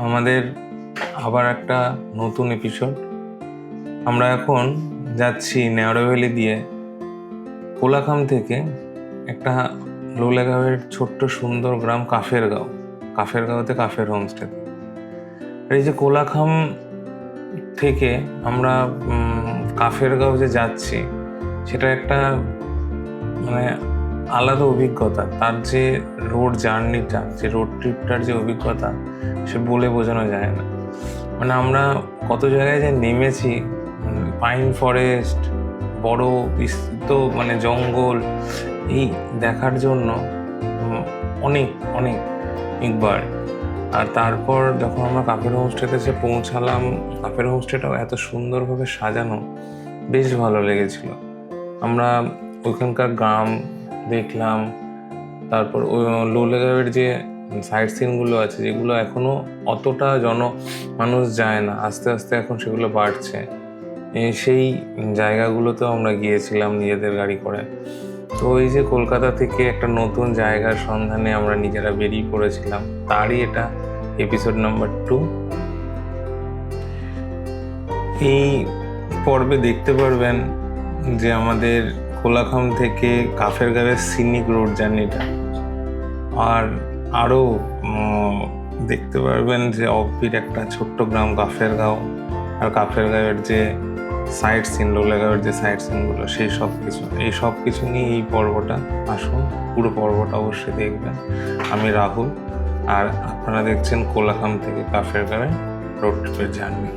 আমাদের আবার একটা নতুন এপিসোড। আমরা এখন যাচ্ছি নেওড়াভ্যালি দিয়ে কোলাখাম থেকে একটা লোলেগাঁওয়ের ছোট্ট সুন্দর গ্রাম কাফেরগাঁওতে কাফের হোমস্টে। এই যে কোলাখাম থেকে আমরা কাফেরগাঁও যে যাচ্ছি, সেটা একটা মানে আলাদা অভিজ্ঞতা। তার যে রোড জার্নিটা, যে রোড ট্রিপটার যে অভিজ্ঞতা, সে বলে বোঝানো যায় না। মানে আমরা কত জায়গায় যে নেমেছি, পাইন ফরেস্ট, বড় বিস্তৃত মানে জঙ্গল, এই দেখার জন্য অনেকবার। আর তারপর যখন আমরা কাফের হোমস্টেতে এসে পৌঁছালাম, কাফের হোমস্টেটাও এত সুন্দরভাবে সাজানো, বেশ ভালো লেগেছিল। আমরা ওইখানকার গ্রাম দেখলাম, তারপর ওই লোলেগাঁওয়ের যে সাইট সিনগুলো আছে, যেগুলো এখনো অতটা মানুষ যায় না, আস্তে আস্তে এখন সেগুলো বাড়ছে। সেই জায়গাগুলোতেও আমরা গিয়েছিলাম নিজেদের গাড়ি করে। তো এই যে কলকাতা থেকে একটা নতুন জায়গার সন্ধানে আমরা নিজেরা বেরিয়ে পড়েছিলাম, তারই এটা এপিসোড নাম্বার 2। এই পর্বে দেখতে পারবেন যে আমাদের কোলাখাম থেকে কাফেরগাঁওয়ের সিনিক রোড জার্নিটা, আর আরও দেখতে পারবেন যে অফবিট একটা ছোট্ট গ্রাম কাফেরগাঁও, আর কাফেরগাঁওয়ের যে সাইট সিন, লোলেগাঁওয়ের যে সাইট সিনগুলো, এই সব কিছু নিয়ে এই পর্বটা। আসুন, পুরো পর্বটা অবশ্যই দেখবেন। আমি রাহুল, আর আপনারা দেখছেন কোলাখাম থেকে কাফেরগাঁওয়ে রোড ট্রিপের জার্নি।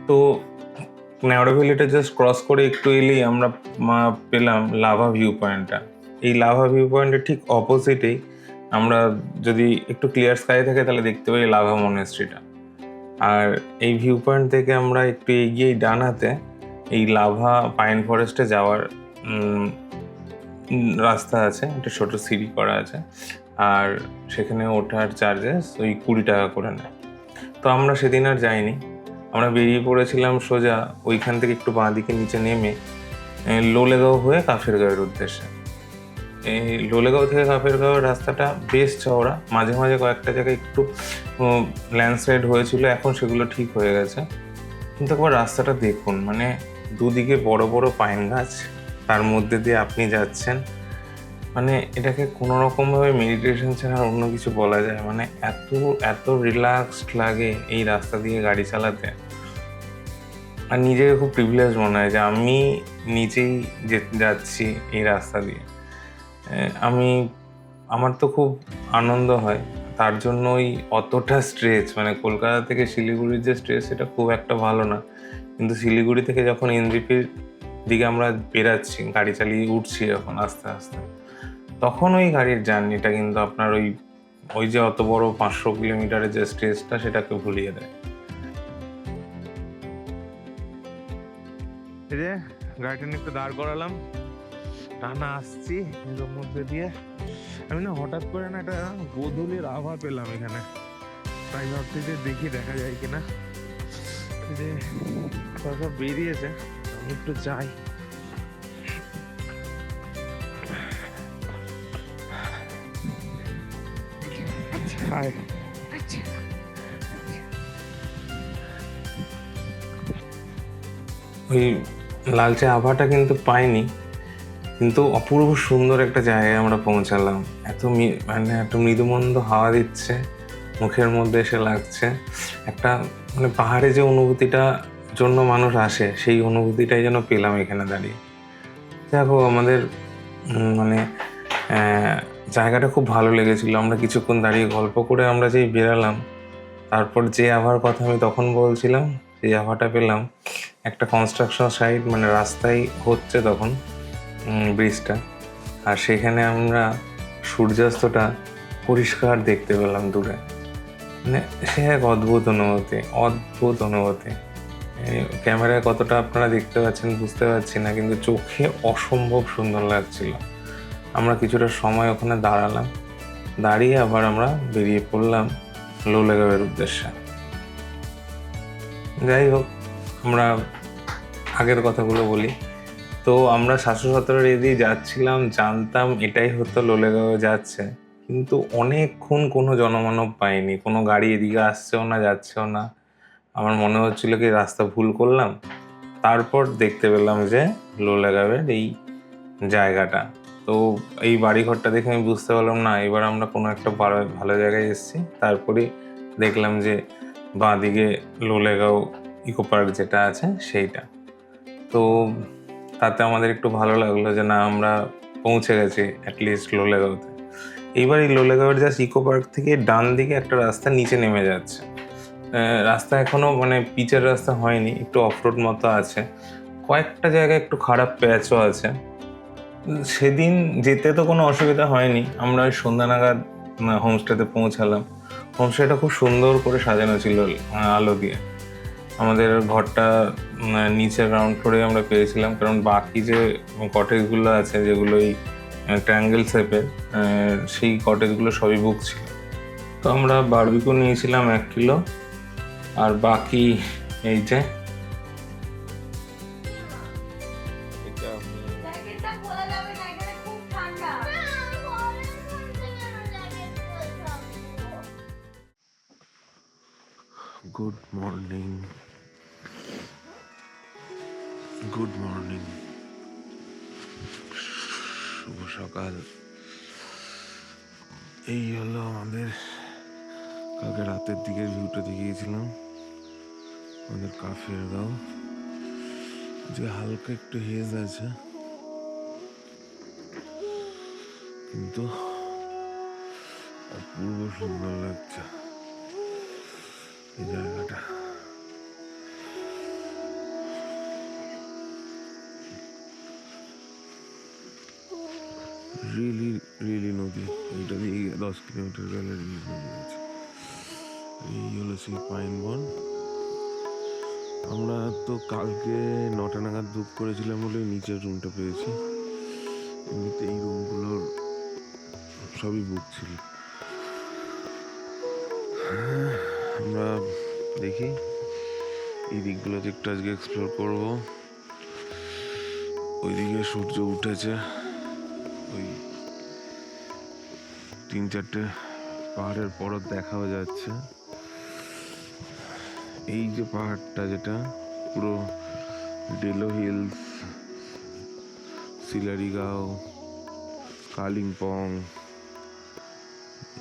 তো নেওড়াভ্যালিটা জাস্ট ক্রস করে একটু এলেই আমরা পেলাম লাভা ভিউ পয়েন্টটা। এই লাভা ভিউ পয়েন্টের ঠিক অপোজিটেই আমরা, যদি একটু ক্লিয়ার স্কাই থাকে তাহলে দেখতে পাই লাভা মনেস্ট্রিটা। আর এই ভিউ পয়েন্ট থেকে আমরা একটু এগিয়েই ডান হাতে এই লাভা পাইন ফরেস্টে যাওয়ার রাস্তা আছে, একটা ছোট সিঁড়ি করা আছে, আর সেখানে ওঠার চার্জেস ওই 20 টাকা করে নেয়। তো আমরা সেদিন আর যাইনি, আমরা বেরিয়ে পড়েছিলাম সোজা ওইখান থেকে একটু বাঁ দিকে নিচে নেমে লোলেগাঁও হয়ে কাফেরগাঁওয়ের উদ্দেশ্যে। এই লোলেগাঁও থেকে কাফেরগাঁওয়ের রাস্তাটা বেশ চওড়া, মাঝে মাঝে কয়েকটা জায়গায় একটু ল্যান্ডস্লাইড হয়েছিল, এখন সেগুলো ঠিক হয়ে গেছে। কিন্তু একবার রাস্তাটা দেখুন, মানে দুদিকে বড় বড় পাইন গাছ, তার মধ্যে দিয়ে আপনি যাচ্ছেন। মানে এটাকে কোনো রকমভাবে মেডিটেশন ছাড়া অন্য কিছু বলা যায়, মানে এত রিল্যাক্সড লাগে এই রাস্তা দিয়ে গাড়ি চালাতে। আর নিজেকে খুব প্রিভিলেজ মনে হয় যে আমি নিজেই যাচ্ছি এই রাস্তা দিয়ে। আমার তো খুব আনন্দ হয়, তার জন্যই অতটা স্ট্রেচ, মানে কলকাতা থেকে শিলিগুড়ির যে স্ট্রেচ, সেটা খুব একটা ভালো না। কিন্তু শিলিগুড়ি থেকে যখন এনজিপির দিকে আমরা বেরাচ্ছি, গাড়ি চালিয়ে উঠছি যখন আস্তে আস্তে, তখন ওই গাড়ির জার্নিটা কিন্তু আপনার ওই যে অত বড় 500 কিলোমিটারের যে স্ট্রেচটা, সেটাকে ভুলিয়ে দেয়। এই যে গাড়িটা নিয়ে একটু দাঁড় করালাম, টানা আসছি এর মধ্যে দিয়ে। আমি না হঠাৎ করে না একটা গোধূলির আভা পেলাম এখানে, তাই ভাবছি যে দেখি দেখা যায় কিনা। যে সব বেরিয়েছে, আমি একটু যাই। ওই লালচে আভাটা কিন্তু পাইনি, কিন্তু অপূর্ব সুন্দর একটা জায়গায় আমরা পৌঁছালাম। এত মৃদুমন্দ হাওয়া দিচ্ছে, মুখের মধ্যে এসে লাগছে একটা, মানে পাহাড়ে যে অনুভূতিটা জন্য মানুষ আসে, সেই অনুভূতিটাই যেন পেলাম এখানে দাঁড়িয়ে। দেখো, আমাদের মানে জায়গাটা খুব ভালো লেগেছিল। আমরা কিছুক্ষণ দাঁড়িয়ে গল্প করে আমরা যেই বেরালাম, তারপর যে আভার কথা আমি তখন বলছিলাম, সেই আভাটা পেলাম একটা কনস্ট্রাকশন সাইট, মানে রাস্তায় হচ্ছে তখন ব্রিজটা, আর সেখানে আমরা সূর্যাস্তটা পরিষ্কার দেখতে পেলাম দূরে। মানে সে এক অদ্ভুত অনুভূতি। ক্যামেরায় কতটা আপনারা দেখতে পাচ্ছেন বুঝতে পারছি না, কিন্তু চোখে অসম্ভব সুন্দর লাগছিল। আমরা কিছুটা সময় ওখানে দাঁড়িয়ে আবার আমরা বেরিয়ে পড়লাম লোলেগাঁওয়ের উদ্দেশ্যে। যাই হোক, আমরা আগের কথাগুলো বলি। তো আমরা 717 এদিকে যাচ্ছিলাম, জানতাম এটাই হতো লোলেগাঁও যাচ্ছে, কিন্তু অনেকক্ষণ কোনো জনমানব পাইনি, কোনো গাড়ি এদিকে আসছেও না যাচ্ছেও না। আমার মনে হচ্ছিল কি রাস্তা ভুল করলাম। তারপর দেখতে পেলাম যে লোলেগাঁওয়ের এই জায়গাটা। তো এই বাড়িঘরটা দেখে আমি বুঝতে পারলাম না এবার আমরা কোনো একটা ভালো জায়গায় এসেছি। তারপরে দেখলাম যে বাঁদিকে লোলেগাঁও ইকো পার্ক যেটা আছে সেইটা। তো তাতে আমাদের একটু ভালো লাগলো যে না আমরা পৌঁছে গেছি অ্যাটলিস্ট লোলেগাঁওতে। এইবার এই লোলেগাঁওয়ের জাস্ট ইকো পার্ক থেকে ডান দিকে একটা রাস্তা নিচে নেমে যাচ্ছে। রাস্তা এখনো মানে পিচের রাস্তা হয়নি, একটু অফরোড মতো আছে, কয়েকটা জায়গায় একটু খারাপ প্যাচও আছে। সেদিন যেতে তো কোনো অসুবিধা হয়নি, আমরা ওই সন্ধ্যা নাগাদ হোমস্টেতে পৌঁছালাম। হোমস্টেটা খুব সুন্দর করে সাজানো ছিল আলো দিয়ে। আমাদের ঘরটা নিচের গ্রাউন্ড ফ্লোরে আমরা পেয়েছিলাম, কারণ বাকি যে কটেজগুলো আছে যেগুলো এই ট্রায়াঙ্গেল শেপের, সেই কটেজগুলো সবই বুক ছিল। তো আমরা বারবিকিউ নিয়েছিলাম 1 কিলো, আর বাকি এই যে গুড মর্নিং, গুড মর্নিং, শুভ সকাল। এই হলো আমাদের কালকে রাতের দিকের ভিউটা দেখিয়েছিলাম, আমাদের কাফের গাঁও, যে হালকা একটু হেজ আছে কিন্তু অপূর্ব সুন্দর লাগছে এই জায়গাটা। রিলি নদী, এইটা দিয়ে 10 কিলোমিটার গেলে রিলি নদী আছে। এই হলো সেই পাইন বন। আমরা তো কালকে 9টা নাগাদ বুক করেছিলাম বলে নিচের রুমটা পেয়েছি, এমনিতে এই রুমগুলোর সবই বুক ছিল। আমরা দেখি এই দিকগুলো একটু আজকে এক্সপ্লোর করব। ওইদিকে সূর্য উঠেছে, ওই 3-4টে পাহাড়ের পরত দেখাও যাচ্ছে। এই যে পাহাড়টা যেটা পুরো ডেলো হিলস, সিলারিগাঁও, কালিম্পং,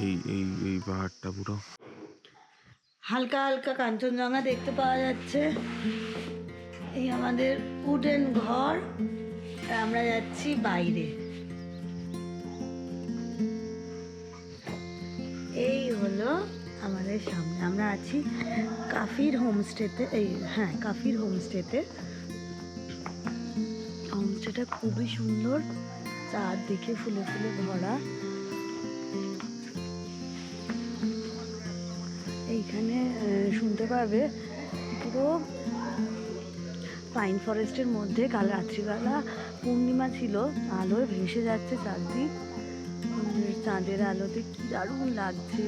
এই এই এই পাহাড়টা পুরো হালকা হালকা কাঞ্চনজঙ্ঘা দেখতে পাওয়া যাচ্ছে। এই আমাদের উডেন ঘর, আর আমরা যাচ্ছি বাইরে। এই হলো আমাদের সামনে, আমরা আছি কাফির হোমস্টেতে। কাফির হোমস্টেতে। হোমস্টেটা খুবই সুন্দর, চারদিকে ফুলে ফুলে ভরা। এইখানে শুনতে পারবে পুরো পাইন ফরেস্টের মধ্যে। কাল রাত্রিবেলা পূর্ণিমা ছিল, আলোয় ভেসে যাচ্ছে চারদিক, চাঁদের আলোতে কি দারুণ লাগছে।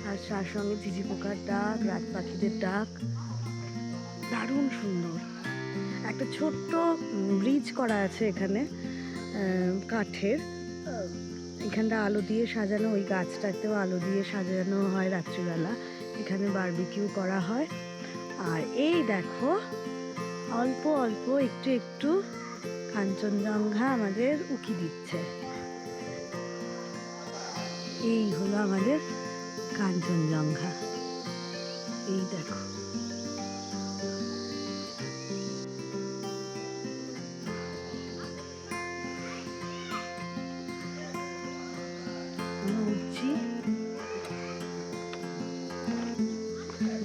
আর তার সঙ্গে ঝিঝি পোকার ডাক, রাত পাখিদের ডাক, দারুণ সুন্দর। একটা ছোট্ট ব্রিজ করা আছে এখানে কাঠের, এখানটা আলো দিয়ে সাজানো, ওই গাছটাতেও আলো দিয়ে সাজানো হয় রাত্রিবেলা। এখানে বারবিকিউ করা হয়। আর এই দেখো অল্প অল্প একটু একটু কাঞ্চনজঙ্ঘা আমাদের উকি দিচ্ছে। এই হলো আমাদের কাঞ্চনজঙ্ঘা, এই দেখো।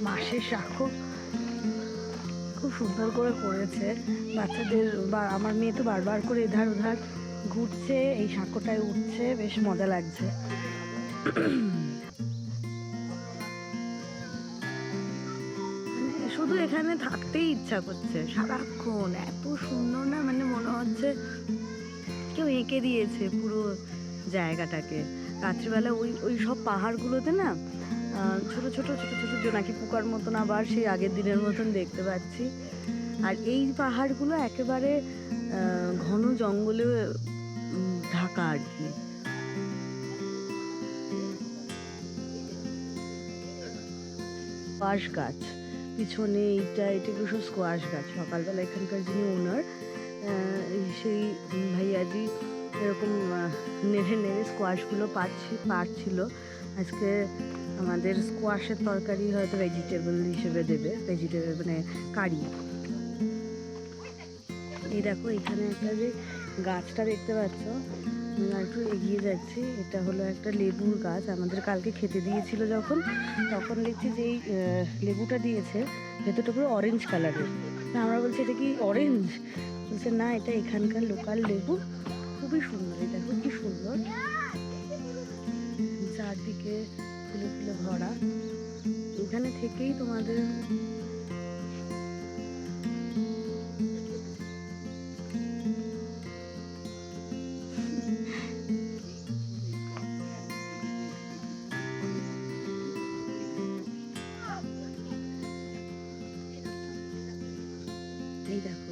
মাসের সাক্ষ্য খুব সুন্দর করে করেছে বাচ্চাদের। আমার মেয়ে তো বারবার করে এধার ওধার ঘুরছে, এই সাক্ষ্যটায় উঠছে, বেশ মজা লাগছে। শুধু এখানে থাকতেই ইচ্ছা করছে সারাক্ষণ, এত সুন্দর না, মানে মনে হচ্ছে কেউ এঁকে দিয়েছে পুরো জায়গাটাকে। রাত্রিবেলা ওই ওই সব পাহাড়গুলোতে না ছোট ছোট ছোট ছোট জোনাকি পোকার মতন আবার সেই আগের দিনের মতন দেখতে পাচ্ছি। আর এই পাহাড়গুলো একেবারে ঘন জঙ্গলে ঢাকা আর কি। স্কোয়াশ গাছ পিছনে, এগুলো সব স্কোয়াশ গাছ। সকালবেলা এখানকার যিনি ওনার সেই ভাইয়াজি এরকম নেড়ে নেড়ে স্কোয়াশগুলো পাচ্ছিল। আজকে আমাদের স্কোয়াশের তরকারি হয়তো ভেজিটেবল হিসেবে দেবে, ভেজিটেবল মানে কারি। এই দেখো এখানে একটা যে গাছটা দেখতে পাচ্ছ, একটু এগিয়ে যাচ্ছি, এটা হলো একটা লেবুর গাছ। আমাদের কালকে খেতে দিয়েছিল যখন, তখন দেখছি যে এই লেবুটা দিয়েছে ভেতরটা পুরো অরেঞ্জ কালারের। আমরা বলছি এটা কি অরেঞ্জ? বলছে না, এটা এখানকার লোকাল লেবু, খুবই সুন্দর। এই দেখো কি সুন্দর, চারদিকে ফুলে ফুলে ভরা। এখানে থেকেই তোমাদের এই দেখো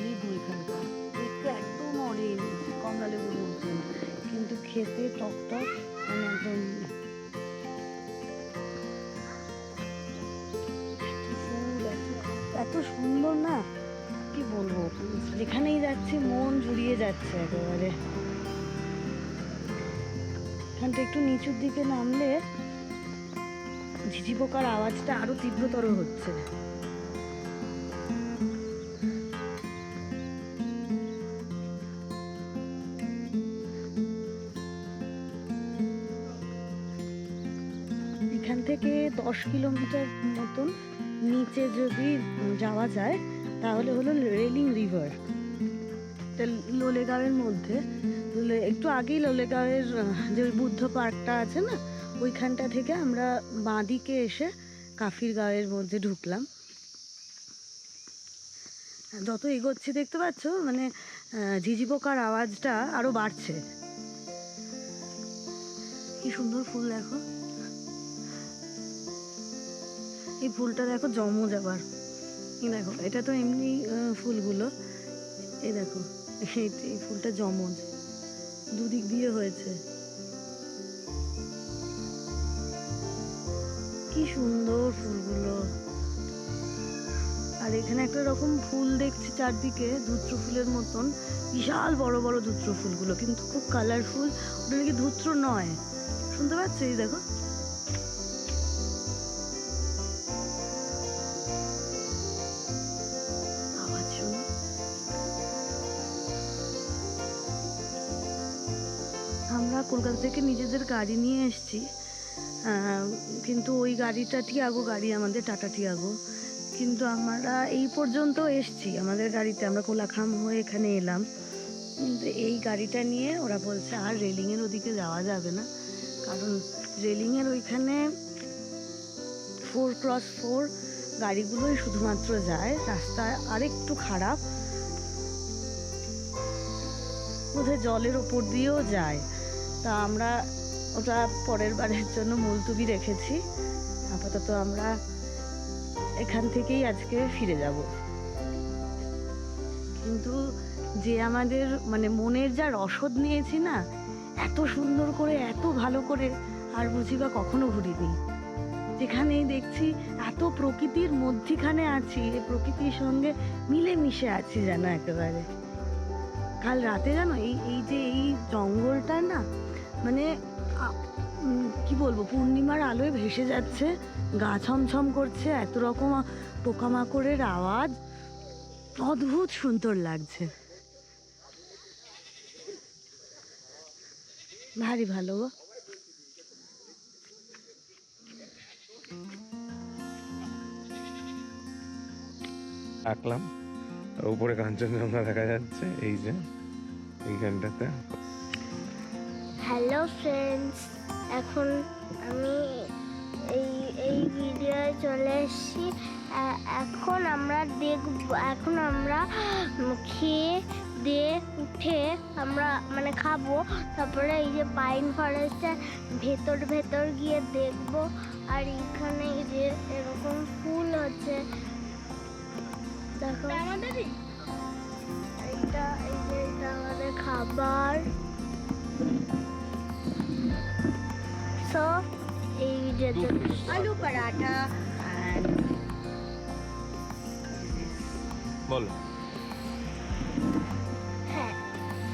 লেবু এখানকার দেখতে একদম অরেঞ্জ, কমলা লেবুর মতন, কিন্তু খেতে টক টক, মানে একদম এত সুন্দর না, কি বলবো, যেখানেই যাচ্ছি মন জুড়িয়ে যাচ্ছে একেবারে। এখানটা একটু নিচুর দিকে নামলে ঝিঝি পোকার আওয়াজটা আরো তীব্রতর হচ্ছে। এখান থেকে 10 কিলোমিটার মতন নিচে যদি যাওয়া যায় তাহলে হলো রেলিং রিভার। লোলেগাঁওয়ের মধ্যে, একটু আগেই লোলেগাঁওয়ের যে বুদ্ধ পার্কটা আছে না, ওইখানটা থেকে আমরা বাঁদিকে এসে কাফির গাঁওয়ের মধ্যে ঢুকলাম। যত এগোচ্ছি দেখতে পাচ্ছ মানে ঝিঝি পোকার আওয়াজটা আরো বাড়ছে। কি সুন্দর ফুল দেখো, এই ফুলটা দেখো জমজ আবার। এই দেখো এটা তো এমনি ফুলগুলো, এই দেখো এই ফুলটা জমজ, দুদিক দিয়ে হয়েছে। কি সুন্দর ফুলগুলো। আর এখানে একটা রকম ফুল দেখছি চারদিকে, ধুত্র ফুলের মতন, বিশাল বড় বড় ধুত্র ফুলগুলো, কিন্তু খুব কালারফুল। ওটা নাকি ধুত্র নয়, শুনতে পাচ্ছ? এই দেখো আওয়াজ শোনো। আমরা কলকাতা থেকে নিজেদের গাড়ি নিয়ে এসেছি, কিন্তু ওই গাড়িটা টিয়াগো গাড়ি, আমাদের টাটা টিয়াগো। কিন্তু আমরা এই পর্যন্ত এসছি আমাদের গাড়িতে, আমরা কোলাখাম হয়ে এখানে এলাম, কিন্তু এই গাড়িটা নিয়ে ওরা বলছে আর রেলিংয়ের ওদিকে যাওয়া যাবে না, কারণ রেলিংয়ের ওইখানে 4x4 গাড়িগুলোই শুধুমাত্র যায়, রাস্তা আরেকটু খারাপ, বোধহয় জলের ওপর দিয়েও যায়। তা আমরা ওটা পরের বারের জন্য মুলতুবি রেখেছি। আপাতত আমরা এখান থেকেই আজকে ফিরে যাব। কিন্তু যে আমাদের মানে মনের যা রসদ নিয়েছি না, এত সুন্দর করে, এত ভালো করে আর বুঝি বা কখনো ঘুরিনি। যেখানেই দেখছি এত প্রকৃতির মধ্যিখানে আছি, এই প্রকৃতির সঙ্গে মিলেমিশে আছি যেন একেবারে। কাল রাতে জানো এই যে এই জঙ্গলটা না, মানে কি বলবো, পূর্ণিমার আলোয় ভেসে যাচ্ছে, গা ছমছম করছে, এত রকম পোকামাকড়ের আওয়াজ, অদ্ভুত সুন্দর লাগছে, ভারী ভালো গো। রাখলাম, আর উপরে কাঞ্চনজঙ্ঘা দেখা যাচ্ছে এই যে এইখানটাতে। হ্যালো ফ্রেন্ডস, এখন আমি এই ভিডিওয়ে চলে এসেছি। এখন আমরা খেয়ে দিয়ে উঠে আমরা মানে খাবো, তারপরে এই যে পাইন ফরেস্টের ভেতর ভেতর গিয়ে দেখবো। আর এখানে এই যে এরকম ফুল হচ্ছে, দেখো এইটা, এই যে এটা আমাদের খাবার। সো এই যে আলু পরাঠা and বল। হ্যাঁ,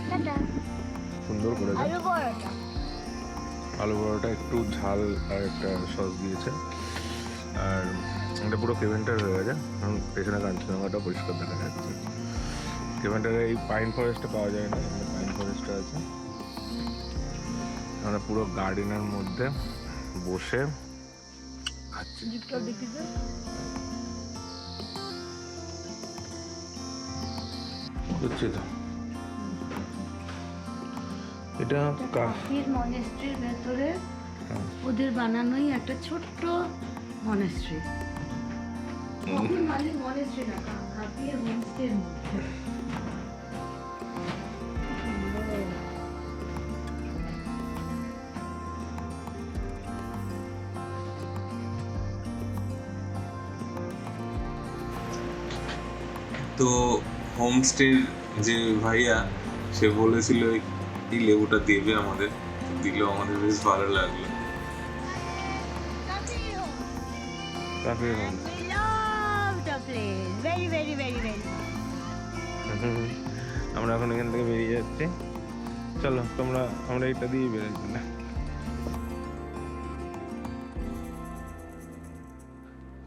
টাটা। সুন্দর করে আলু পরোটা। আলু বড়াটা একটু ঝাল আর একটা সস দিয়েছে, আর এটা পুরো কেভেন্টার হয়ে গেছে, কারণ পেছনে কাঞ্চনজঙ্ঘাটা পরিষ্কার দেখা যাচ্ছে। কেভেন্টারে এই পাইন ফরেস্টটা পাওয়া যায় না, পাইন ফরেস্টটা আছে। আমরা পুরো গার্ডেনের মধ্যে বসে খাচ্ছি। বুঝছি তো, এটা কাফির মনেস্ট্রির ভেতরে ওদের বানানোই একটা ছোট্ট মনেস্ট্রি। কাফির মানে মনেস্ট্রি না, কাফির হোমস্টের মধ্যে। তো হোমস্টের যে ভাইয়া, সে বলেছিল এই লেবুটা দেবে আমাদের, দিল, আমাদের বেশ ভালো লাগলো। কাফির home, We love the place. Very, very, very, very. আমরা এখন এখান থেকে বেরিয়ে যাচ্ছি। চলো আমরা এটা দিয়ে বেরোচ্ছি না।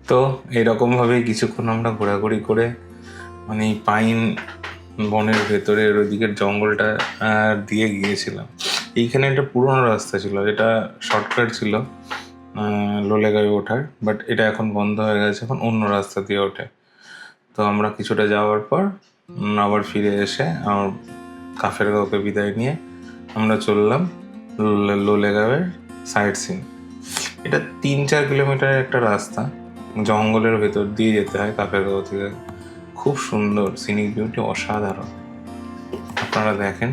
তো এরকম ভাবে কিছুক্ষণ আমরা ঘোরাঘুরি করে মানে এই পাইন বনের ভেতরে ওইদিকের জঙ্গলটা দিয়ে গিয়েছিলাম। এইখানে একটা পুরোনো রাস্তা ছিল, যেটা শর্টকাট ছিল লোলেগাঁয়ে ওঠার, বাট এটা এখন বন্ধ হয়ে গেছে, এখন অন্য রাস্তা দিয়ে ওঠে। তো আমরা কিছুটা যাওয়ার পর আবার ফিরে এসে আমার কাফেরগাঁওকে বিদায় নিয়ে আমরা চললাম লোলেগাঁয়ের সাইট সিন। এটা 3-4 কিলোমিটারের একটা রাস্তা, জঙ্গলের ভেতর দিয়ে যেতে হয় কাফেরগাঁও থেকে। খুব সুন্দর, সিনিক বিউটি অসাধারণ, আপনারা দেখেন।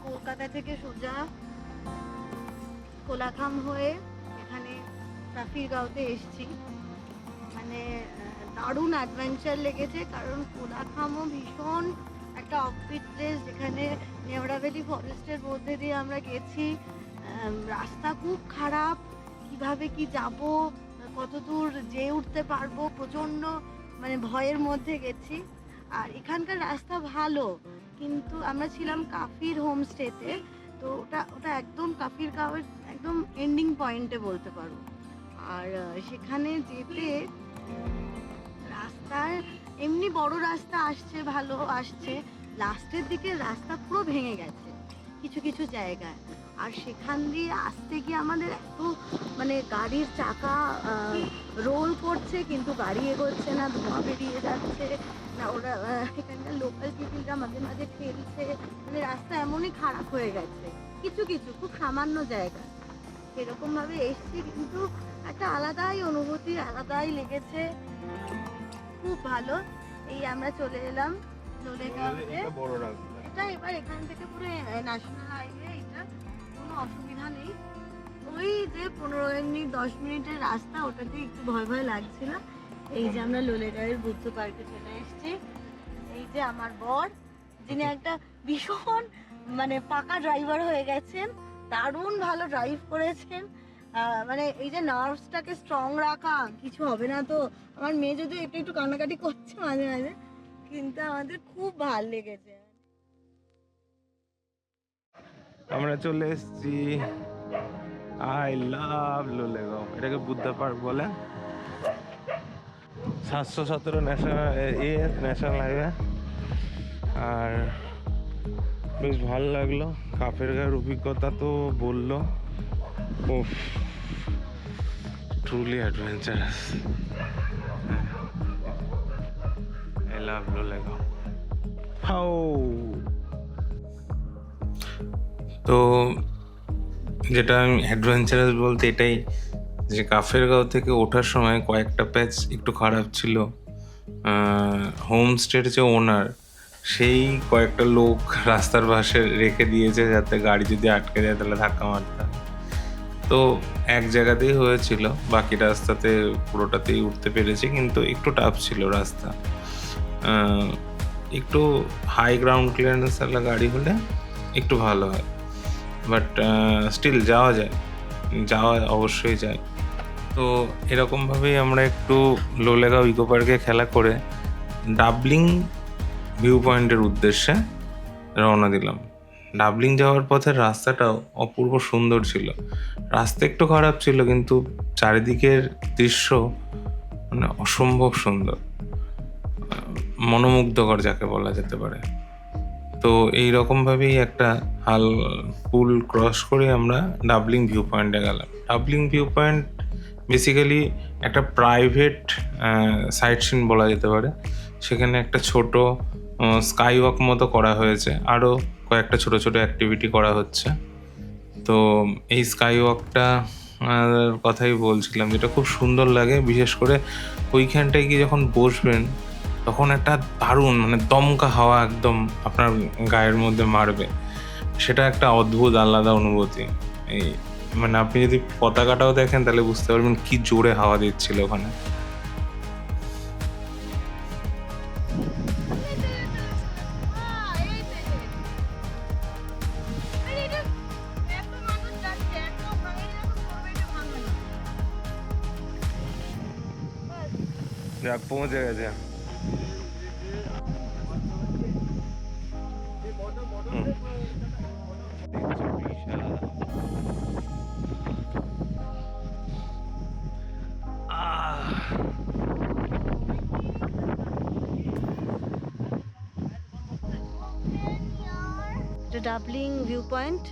কলকাতা থেকে সোজা কোলাখাম হয়ে এখানে কাফিরগাঁওতে এসেছি। মানে দারুণ অ্যাডভেঞ্চার লেগেছে, কারণ কোলাখামও ভীষণ একটা অফবিট প্লেস, যেখানে নেওড়া ভ্যালি ফরেস্টের মধ্যে দিয়ে আমরা গেছি। রাস্তা খুব খারাপ, কিভাবে কি যাব, কত দূর যেয়ে উঠতে পারবো, প্রচণ্ড মানে ভয়ের মধ্যে গেছি। আর এখানকার রাস্তা ভালো, কিন্তু আমরা ছিলাম কাফির হোমস্টেতে, তো ওটা একদম কাফিরগাঁওয়ের একদম এন্ডিং পয়েন্টে বলতে পারো। আর সেখানে যেতে রাস্তার এমনি বড় রাস্তা আসছে, ভালো আসছে, লাস্টের দিকে রাস্তা পুরো ভেঙে গেছে কিছু কিছু জায়গায়। আর সেখান দিয়ে আসতে গিয়ে আমাদের এত মানে গাড়ির চাকা রোল করছে, কিন্তু গাড়ি এগোচ্ছে না, ধোঁয়া বেরিয়ে যাচ্ছে না। ওরা এখানকার লোকাল পিপিলরা মাঝে মাঝে ঠেলছে, মানে রাস্তা এমনই খারাপ হয়ে গেছে কিছু কিছু খুব সামান্য জায়গা। সেরকমভাবে এসছি, কিন্তু একটা আলাদাই অনুভূতি, আলাদাই লেগেছে, খুব ভালো। এই আমরা চলে এলাম লোলেগাঁওতে। এটা এবার এখান থেকে পুরো ন্যাশনাল হাইওয়ে, এটা কোনো অসুবিধা নেই। ওই যে 15 মিনিট 10 মিনিটের রাস্তা, ওটাতে একটু ভয় ভয় লাগছিল। এই যে আমরা লোলেগাঁওয়ের বুদ্ধ পার্কে চলে এসেছি। এই যে আমার বর, যিনি একটা ভীষণ মানে পাকা ড্রাইভার হয়ে গেছেন, দারুণ ভালো ড্রাইভ করেছেন। মানে এই যে নার্ভসটাকে স্ট্রং রাখা, কিছু হবে না তো। আমার মেয়ে যদি একটু একটু কান্নাকাটি করছে মাঝে মাঝে, কিন্তু আমাদের খুব ভালো লেগেছে। আমরা চলে এসেছি আই লাভ লোলেগাঁও। এটাকে বুদ্ধ পার্ক বলে। 717 ন্যাশনাল হাইওয়ে। আর বেশ ভালো লাগলো। কাফের গায়ের অভিজ্ঞতা তো বললো, ও truly adventurous. I love Lolegaon. হাও তো যেটা আমি অ্যাডভেঞ্চারাস বলতে এটাই যে কাফের গাঁও থেকে ওঠার সময় কয়েকটা প্যাচ একটু খারাপ ছিল। হোমস্টের যে ওনার সেই কয়েকটা লোক রাস্তার পাশে রেখে দিয়েছে যাতে গাড়ি যদি আটকে যায় তাহলে ধাক্কা মারতে হয়। তো এক জায়গাতেই হয়েছিল, বাকি রাস্তাতে পুরোটাতেই উঠতে পেরেছি, কিন্তু একটু টাফ ছিল রাস্তা। একটু হাই গ্রাউন্ড ক্লিয়ারেন্স वाला গাড়ি হলে একটু ভালো হয়, বাট স্টিল যাওয়া অবশ্যই যায়। তো এরকমভাবেই আমরা একটু লোলেগাঁও ইকো পার্কে খেলা করে ডাবলিং ভিউ পয়েন্টের উদ্দেশ্যে রওনা দিলাম। ডাবলিং যাওয়ার পথের রাস্তাটাও অপূর্ব সুন্দর ছিল। রাস্তা একটু খারাপ ছিল, কিন্তু চারিদিকের দৃশ্য মানে অসম্ভব সুন্দর, মনোমুগ্ধকর যাকে বলা যেতে পারে। তো এই রকমভাবেই একটা পুল ক্রস করে আমরা ডাবলিং ভিউ পয়েন্টে গেলাম। ডাবলিং ভিউ পয়েন্ট বেসিক্যালি একটা প্রাইভেট সাইট সিন বলা যেতে পারে। সেখানে একটা ছোট স্কাই ওয়াক মতো করা হয়েছে, আরও কয়েকটা ছোট ছোট অ্যাক্টিভিটি করা হচ্ছে। তো এই স্কাই ওয়াকটা কথাই বলছিলাম, যেটা খুব সুন্দর লাগে। বিশেষ করে ওইখানটায় গিয়ে যখন বসবেন তখন একটা দারুণ মানে দমকা হাওয়া একদম আপনার গায়ের মধ্যে মারবে। সেটা একটা অদ্ভুত আলাদা অনুভূতি। এই মানে আপনি যদি পতাকাটাও দেখেন তাহলে বুঝতে পারবেন কি জোরে হাওয়া দিচ্ছিল ওখানে। যাক, পৌঁছে গেছে। ডাবলিং ভিউ পয়েন্ট,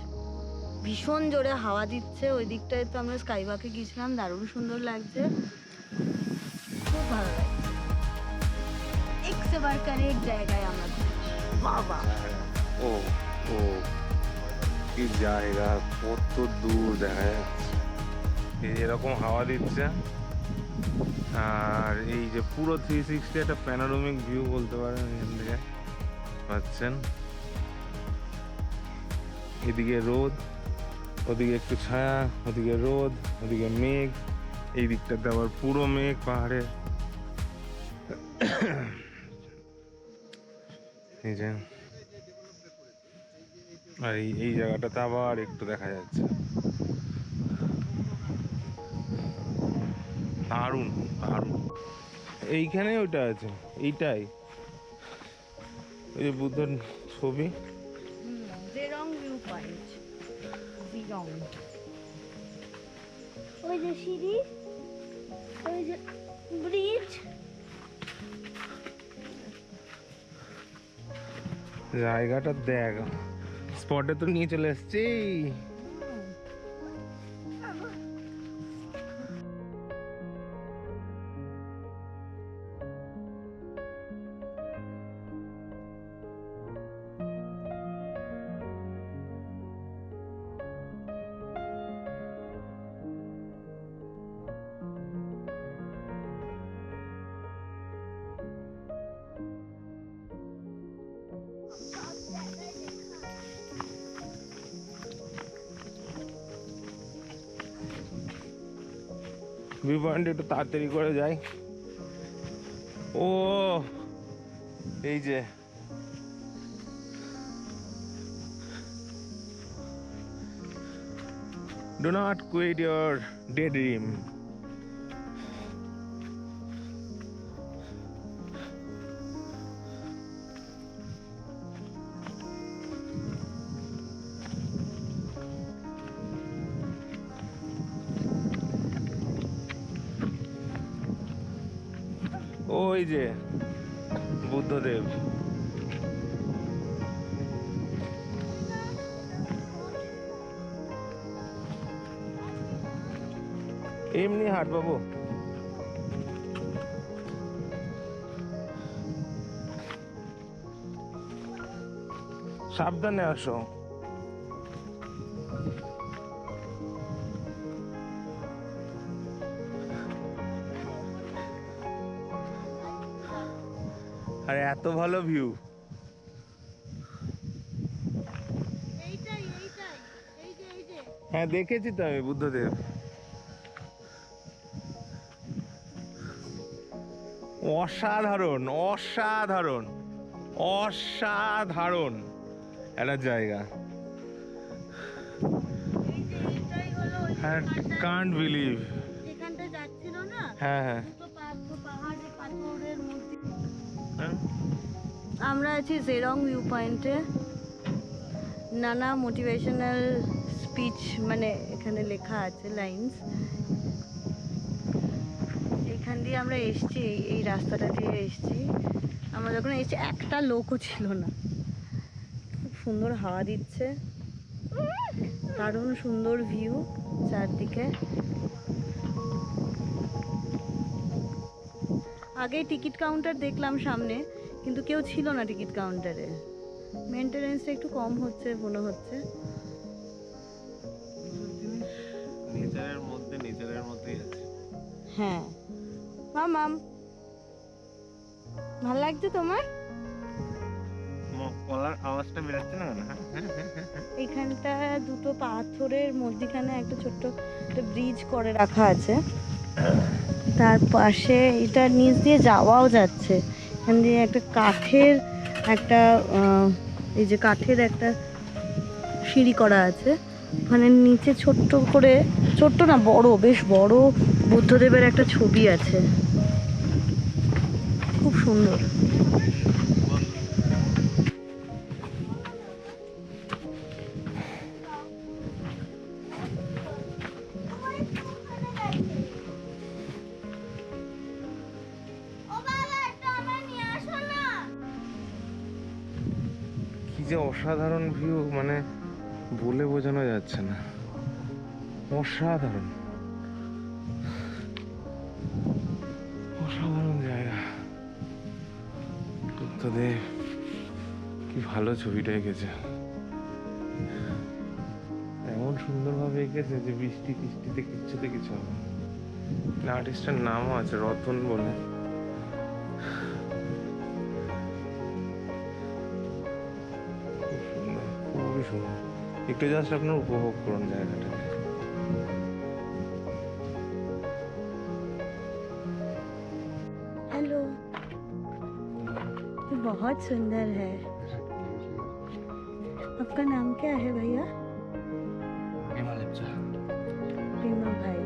ভীষণ জোরে হাওয়া দিচ্ছে। ওই দিকটায় তো আমরা স্কাই ওয়াকে গিয়েছিলাম, দারুণ সুন্দর লাগছে, খুব ভালো লাগছে। একবার কারের জায়গায় আমরা বাবা ও ও কি জায়গা, কত দূর দেখা যাচ্ছে। এই এরকম হাওয়া দিচ্ছে, আর এই যে পুরো 360 একটা প্যানোরামিক ভিউ বলতে পারেন এখান থেকে পাচ্ছেন। এদিকে রোদ, ওদিকে একটু ছায়া, ওদিকে রোদ, ওদিকে মেঘ, এই দিকটাতে আবার পুরো মেঘ পাহাড়ে। এই যে আর এই জায়গাটাতে আবার একটু দেখা যাচ্ছে, দারুণ দারুণ। এইখানে ওইটা আছে, এইটাই ওই যে বুদ্ধর ছবি। জেরং ভিউ পয়েন্ট, জিরং। ওই যে সিঁড়ি, ওই যে ব্রিজ। জায়গাটা দেখ, স্পটে তো নিয়ে চলে এসছি। ভিউ পয়েন্ট একটু তাড়াতাড়ি করে যাই। ও এই যে do not quit your daydream. ওই যে বুদ্ধদেব, এমনি হাট বাবু। সাবধানে আসো। আরে এত ভালো ভিউ। এইটাই এইটাই এই যে হ্যাঁ দেখেছি তো আমি বুদ্ধদেব। অসাধারণ অসাধারণ অসাধারণ একটা জায়গা। এইটাই হলো ওই হ্যাঁ কান্ট বিলিভ। যেখানটা যাচ্ছিল না, হ্যাঁ হ্যাঁ দুটো পাহাড়ে পাথরের মধ্যে। হ্যাঁ। আমরা আছি জেরং ভিউ পয়েন্টে। নানা মোটিভেশনাল স্পিচ মানে এখানে লেখা আছে লাইন্স। এখান দিয়ে আমরা এসছি, এই রাস্তাটা দিয়ে এসছি। আমরা যখন এসছি একটা লোকও ছিল না। খুব সুন্দর হাওয়া দিচ্ছে, দারুণ সুন্দর ভিউ চারদিকে। আগে টিকিট কাউন্টার দেখলাম সামনে, কিন্তু কেউ ছিল না টিকিট কাউন্টারে। মেনটেনেন্সটা একটু কম হচ্ছে মনে হচ্ছে। নেচারের মধ্যে নেচারের মধ্যেই আছে। হ্যাঁ মাম, ভাল লাগছে তোমার? কলার আওয়াজটা বেরোচ্ছে না কেন? এখানটা দুটো পাথরের মধ্যিখানে একটা ছোট্ট একটা ব্রিজ করে রাখা আছে। তার পাশে এটা নিচ দিয়ে যাওয়াও যাচ্ছে। এখান দিয়ে একটা কাঠের একটা এই যে কাঠের একটা সিঁড়ি করা আছে। ওখানে নিচে ছোট্ট করে, ছোট্ট না বড়, বেশ বড় বুদ্ধদেবের একটা ছবি আছে, খুব সুন্দর। ও বাবা একটু আমায় নিয়ে আসো না। কি যে অসাধারণ ভিউ, মানে বলে বোঝানো যাচ্ছে না। অসাধারণ অসাধারণ জায়গা। বুদ্ধদেব কি ভালো ছবিটা এঁকেছে, এমন সুন্দরভাবে এঁকেছে যে বৃষ্টি টিষ্টিতে কিচ্ছুতে কিছু হবে না। আর্টিস্টের নামও আছে রতন বলে। খুব সুন্দর, খুবই সুন্দর। একটু জাস্ট আপনার উপভোগ করুন জায়গাটাকে। हेलो, ये बहुत सुंदर है। आपका नाम क्या है भैया? प्रेमा भाई।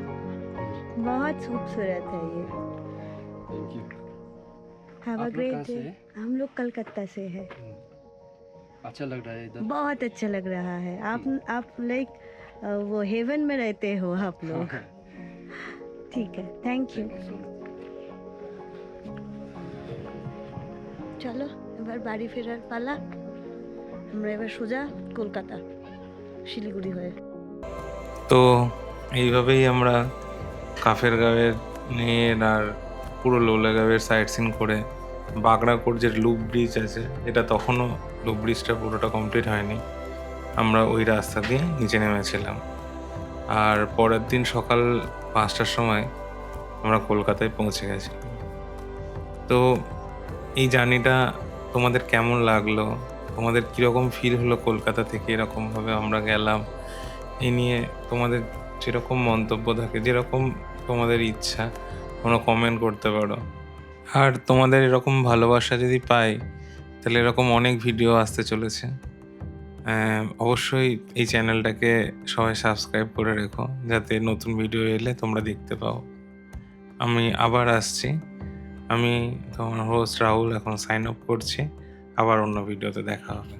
बहुत खूबसूरत है ये। Have a great day. हम लोग कलकत्ता से है। अच्छा लग रहा है इधर। बहुत अच्छा लग रहा है। आप लाइक वो हेवन में रहते हो आप लोग। ठीक है, थैंक यू। চলো এবার বাড়ি ফেরার পালা। আমরা এবার সোজা কলকাতা, শিলিগুড়ি হয়ে। তো এইভাবেই আমরা কাফের গাঁয়ের নিয়ে আর পুরো লোলাগাঁওয়ের সাইট সিন করে বাগড়াকোট যে লুপ ব্রিজ আছে, এটা তখনও লুপ ব্রিজটা পুরোটা কমপ্লিট হয়নি, আমরা ওই রাস্তা দিয়ে নিচে নেমেছিলাম। আর পরের দিন সকাল 5টার সময় আমরা কলকাতায় পৌঁছে গেছিলাম। তো এই জার্নিটা তোমাদের কেমন লাগলো, তোমাদের কীরকম ফিল হলো কলকাতা থেকে এরকমভাবে আমরা গেলাম, এই নিয়ে তোমাদের যেরকম মন্তব্য থাকে, যেরকম তোমাদের ইচ্ছা, তোমরা কমেন্ট করতে পারো। আর তোমাদের এরকম ভালোবাসা যদি পাই, তাহলে এরকম অনেক ভিডিও আসতে চলেছে। অবশ্যই এই চ্যানেলটাকে সবাই সাবস্ক্রাইব করে রেখো, যাতে নতুন ভিডিও এলে তোমরা দেখতে পাও। আমি আবার আসছি। আমি তোমার হোস্ট রাহুল এখন সাইন আপ করছি। আবার অন্য ভিডিওতে দেখা হবে।